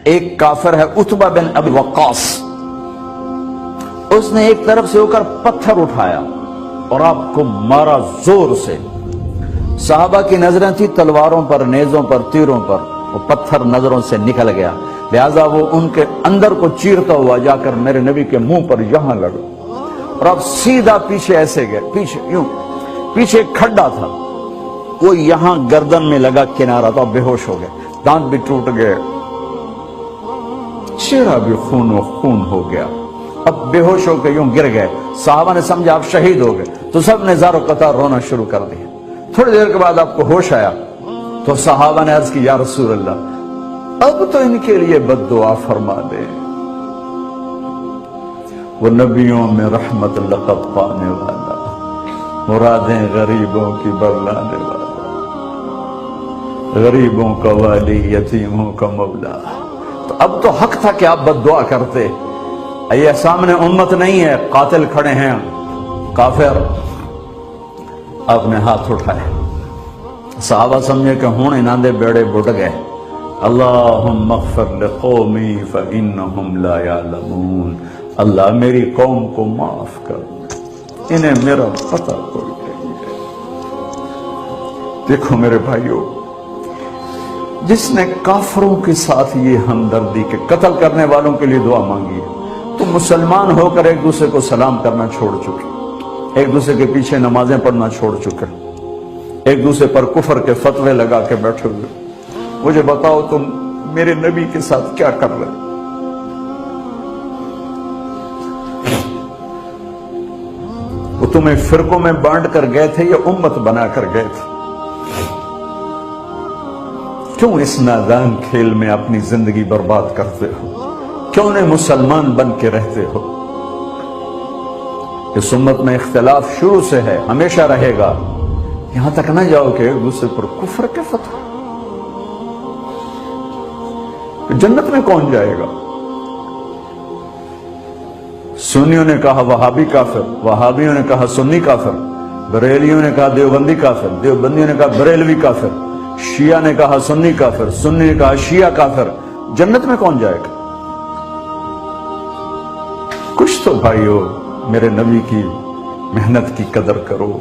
ایک کافر ہے عتبہ بن ابی وقاص، اس نے ایک طرف سے ہو کر پتھر اٹھایا اور آپ کو مارا زور سے۔ صحابہ کی نظریں تھی تلواروں پر، نیزوں پر، تیروں پر، وہ پتھر نظروں سے نکل گیا، لہذا وہ ان کے اندر کو چیرتا ہوا جا کر میرے نبی کے منہ پر یہاں لگا، اور اب سیدھا پیچھے ایسے گئے، پیچھے یوں، پیچھے کھڈا تھا، وہ یہاں گردن میں لگا کنارہ تو اب بے ہوش ہو گئے، دانت بھی ٹوٹ گئے، چہرہ بھی خون و خون ہو گیا، اب بے ہوش ہو کے یوں گر گئے۔ صحابہ نے سمجھا آپ شہید ہو گئے تو سب نے زار و قطار رونا شروع کر دیا۔ تھوڑی دیر کے بعد آپ کو ہوش آیا تو صحابہ نے عرض کی یا رسول اللہ اب تو ان کے لیے بد دعا فرما دے، وہ نبیوں میں رحمت لقب پانے والا، مرادیں غریبوں کی برلانے والا، غریبوں کا والی، یتیموں کا مولا۔ تو اب تو حق تھا کہ آپ بد دعا کرتے۔ یہ سامنے امت نہیں ہے، قاتل کھڑے ہیں، کافر۔ آپ نے ہاتھ اٹھائے، صحابہ سمجھے کہ ہوں انہاں دے بیڑے بڑھ گئے۔ اللہم اغفر لقومی فإنہم لا یعلمون، اللہ میری قوم کو معاف کر، انہیں میرا پتہ کوئی نہیں ہے۔ دیکھو میرے بھائیو، جس نے کافروں کے ساتھ یہ ہمدردی کے قتل کرنے والوں کے لیے دعا مانگی ہے، تو مسلمان ہو کر ایک دوسرے کو سلام کرنا چھوڑ چکے، ایک دوسرے کے پیچھے نمازیں پڑھنا چھوڑ چکے، ایک دوسرے پر کفر کے فتوے لگا کے بیٹھے ہوئے۔ مجھے بتاؤ تم میرے نبی کے ساتھ کیا کر رہے؟ وہ تمہیں فرقوں میں بانٹ کر گئے تھے یا امت بنا کر گئے تھے؟ کیوں اس نادان کھیل میں اپنی زندگی برباد کرتے ہو؟ کیوں نے مسلمان بن کے رہتے ہو؟ اس امت میں اختلاف شروع سے ہے، ہمیشہ رہے گا، یہاں تک نہ جاؤ کہ ایک دوسرے پر کفر کے فتوے۔ جنت میں کون جائے گا؟ سنیوں نے کہا وہابی کافر، وہابیوں نے کہا سنی کافر، بریلیوں نے کہا دیوبندی کافر، دیوبندیوں نے کہا بریلوی کافر، شیعہ نے کہا سنی کافر، سنی نے کہا شیعہ کافر۔ جنت میں کون جائے گا؟ کچھ تو بھائیو میرے نبی کی محنت کی قدر کرو۔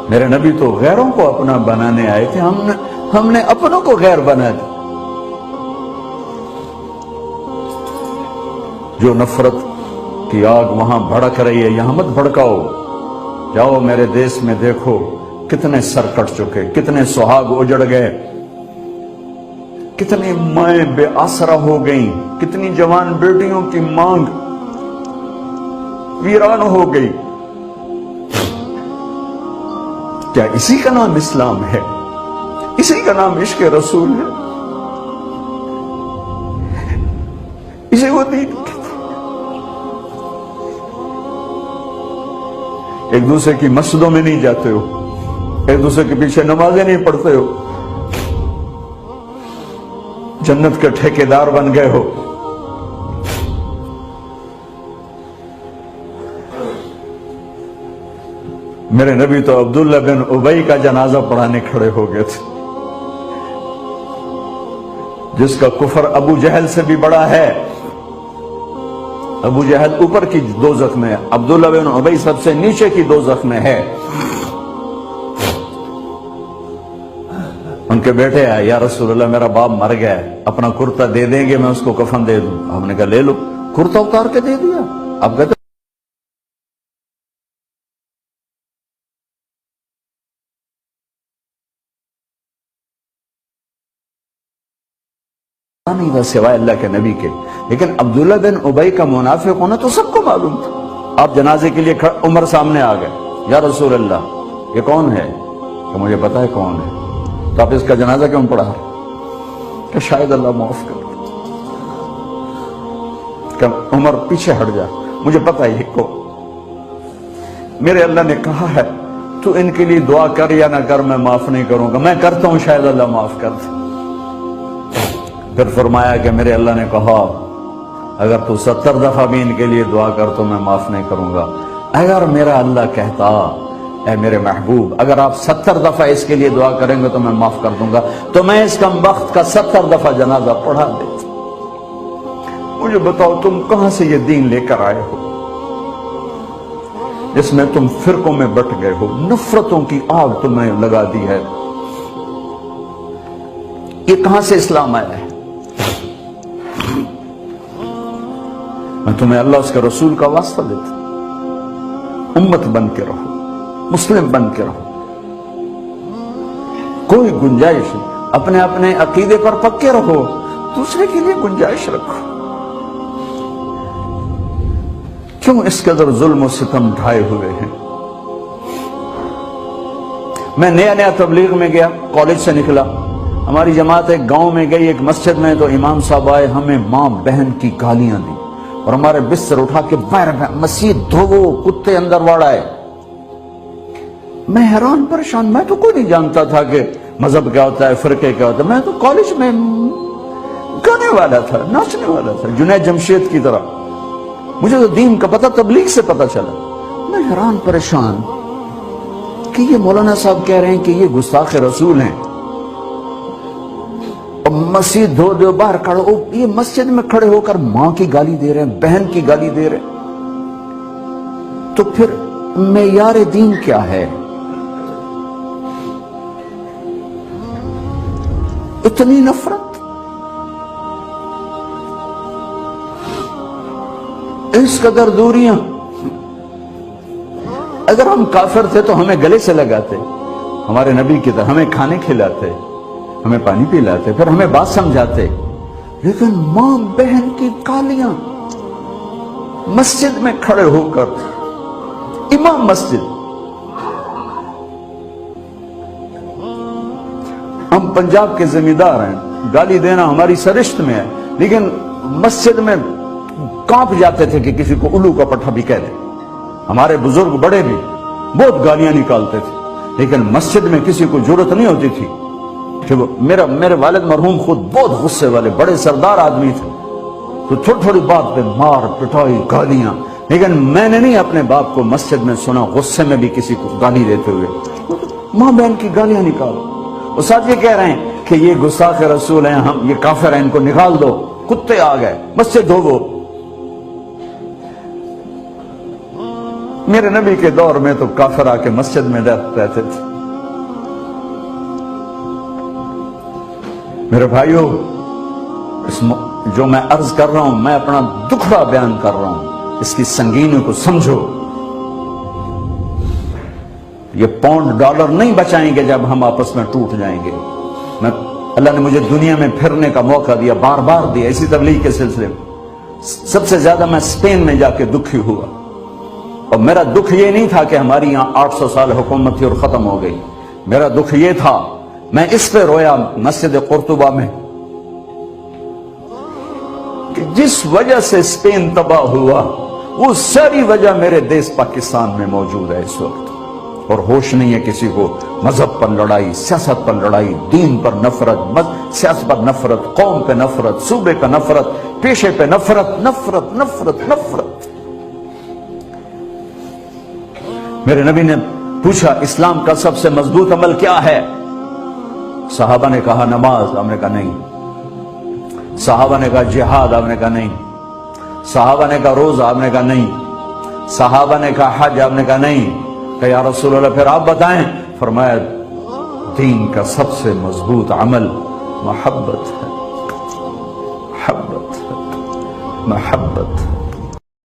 میرے نبی تو غیروں کو اپنا بنانے آئے تھے، ہم نے اپنوں کو غیر بنا دیا۔ جو نفرت کی آگ وہاں بھڑک رہی ہے یہاں مت بھڑکاؤ۔ جاؤ میرے دیس میں دیکھو کتنے سر کٹ چکے، کتنے سہاگ اجڑ گئے، کتنی مائیں بے آسرا ہو گئیں، کتنی جوان بیٹیوں کی مانگ ویران ہو گئی۔ کیا اسی کا نام اسلام ہے؟ اسی کا نام عشق رسول ہے؟ اسے وہ دین کہتے ہیں۔ ایک دوسرے کی مسجدوں میں نہیں جاتے ہو، ایک دوسرے کے پیچھے نمازیں نہیں پڑھتے ہو، جنت کے ٹھیکیدار بن گئے ہو۔ میرے نبی تو عبداللہ بن ابی کا جنازہ پڑھانے کھڑے ہو گئے تھے، جس کا کفر ابو جہل سے بھی بڑا ہے۔ ابو جہل اوپر کی دوزخ میں ہے، عبداللہ بن ابی سب سے نیچے کی دوزخ میں ہے۔ ان کے بیٹے آئے، یا رسول اللہ میرا باپ مر گیا ہے، اپنا کرتا دے دیں گے میں اس کو کفن دے دوں؟ ہم نے کہا لے لو، کرتا اتار کے دے دیا۔ اب کہتے نہیں تھا سوائے اللہ کے نبی کے، لیکن عبداللہ بن ابی کا منافق ہونا تو سب کو معلوم تھا۔ آپ جنازے کے لیے عمر سامنے آ گئے، یا رسول اللہ یہ کون ہے؟ کہ مجھے پتا ہے کون ہے، تو آپ اس کا جنازہ کیوں پڑھا؟ کہ شاید اللہ معاف کر دے۔ کہ عمر پیچھے ہٹ جا، مجھے پتا ہے کو میرے اللہ نے کہا ہے تو ان کے لیے دعا کر یا نہ کر، میں معاف نہیں کروں گا، میں کرتا ہوں شاید اللہ معاف کر دے۔ پھر فرمایا کہ میرے اللہ نے کہا اگر تو 70 دفعہ بھی ان کے لیے دعا کر تو میں معاف نہیں کروں گا۔ اگر میرا اللہ کہتا اے میرے محبوب اگر آپ 70 دفعہ اس کے لیے دعا کریں گے تو میں معاف کر دوں گا، تو میں اس کم وقت کا 70 دفعہ جنازہ پڑھا دیتا۔ مجھے بتاؤ تم کہاں سے یہ دین لے کر آئے ہو جس میں تم فرقوں میں بٹ گئے ہو، نفرتوں کی آگ تمہیں لگا دی ہے، یہ کہاں سے اسلام آیا ہے؟ میں تمہیں اللہ اس کے رسول کا واسطہ دیتا ہوں، امت بن کے رہو، مسلم بن کے رہو، کوئی گنجائش نہیں، اپنے اپنے عقیدے پر پکے رہو، دوسرے کے لیے گنجائش رکھو۔ کیوں اس قدر ظلم و ستم ڈھائے ہوئے ہیں؟ میں نیا تبلیغ میں گیا، کالج سے نکلا، ہماری جماعت ایک گاؤں میں گئی، ایک مسجد میں، تو امام صاحب آئے، ہمیں ماں بہن کی گالیاں دی اور ہمارے بستر اٹھا کے باہر مسجد دھوو، کتے اندر واڑائے۔ میں حیران پریشان، میں تو کوئی نہیں جانتا تھا کہ مذہب کیا ہوتا ہے، فرقے کیا ہوتا ہے، میں تو کالج میں گانے والا تھا، ناچنے والا تھا، جنید جمشید کی طرح، مجھے تو دین کا پتہ تبلیغ سے پتہ چلا۔ میں حیران پریشان کہ یہ مولانا صاحب کہہ رہے ہیں کہ یہ گستاخ رسول ہیں، اور مسجد دھو دو باہر کھڑے ہو، یہ مسجد میں کھڑے ہو کر ماں کی گالی دے رہے ہیں، بہن کی گالی دے رہے ہیں، تو پھر معیار دین کیا ہے؟ اتنی نفرت، اس قدر دوریاں۔ اگر ہم کافر تھے تو ہمیں گلے سے لگاتے، ہمارے نبی کی طرح ہمیں کھانے کھلاتے، ہمیں پانی پلاتے، پھر ہمیں بات سمجھاتے، لیکن ماں بہن کی گالیاں، مسجد میں کھڑے ہو کر، امام مسجد۔ ہم پنجاب کے زمیندار ہیں، گالی دینا ہماری سرشت میں ہے، لیکن مسجد میں کانپ جاتے تھے کہ کسی کو الو کا پٹھا بھی کہہ دیں۔ ہمارے بزرگ بڑے بھی بہت گالیاں نکالتے تھے، لیکن مسجد میں کسی کو جرأت نہیں ہوتی تھی کہ میرے والد مرحوم خود بہت غصے والے بڑے سردار آدمی تھے، تو تھوڑی تھوڑی بات پہ مار پٹائی گالیاں، لیکن میں نے نہیں اپنے باپ کو مسجد میں سنا غصے میں بھی کسی کو گالی دیتے ہوئے۔ ماں بہن کی گالیاں نکالو، وہ ساتھ یہ کہہ رہے ہیں کہ یہ گستاخ رسول ہیں، ہم یہ کافر ہیں، ان کو نکال دو، کتے آ گئے، مسجد دھوو۔ میرے نبی کے دور میں تو کافر آ کے مسجد میں رہتے تھے۔ میرے بھائیو، جو میں عرض کر رہا ہوں، میں اپنا دکھڑا بیان کر رہا ہوں، اس کی سنگینی کو سمجھو۔ یہ پاؤنڈ ڈالر نہیں بچائیں گے جب ہم آپس میں ٹوٹ جائیں گے۔ اللہ نے مجھے دنیا میں پھرنے کا موقع دیا، بار بار دیا، اسی تبلیغ کے سلسلے میں۔ سب سے زیادہ میں اسپین میں جا کے دکھی ہوا، اور میرا دکھ یہ نہیں تھا کہ ہماری یہاں 800 سال حکومت تھی اور ختم ہو گئی، میرا دکھ یہ تھا، میں اس پہ رویا مسجد قرطبہ میں، کہ جس وجہ سے اسپین تباہ ہوا، وہ ساری وجہ میرے دیس پاکستان میں موجود ہے اس وقت، اور ہوش نہیں ہے کسی کو۔ مذہب پر لڑائی، سیاست پر لڑائی، دین پر نفرت، سیاست پر نفرت، قوم پہ نفرت، صوبے پہ نفرت، پیشے پہ نفرت، نفرت نفرت نفرت۔ میرے نبی نے پوچھا اسلام کا سب سے مضبوط عمل کیا ہے؟ صحابہ نے کہا نماز، آپ نے کہا نہیں۔ صحابہ نے کہا جہاد، آپ نے کہا نہیں۔ صحابہ نے کہا روزہ، آپ نے کہا نہیں۔ صحابہ نے کہا حج، آپ نے کہا نہیں۔ کہ یا رسول اللہ پھر آپ بتائیں؟ فرمایا دین کا سب سے مضبوط عمل محبت ہے، محبت ہے، محبت ہے۔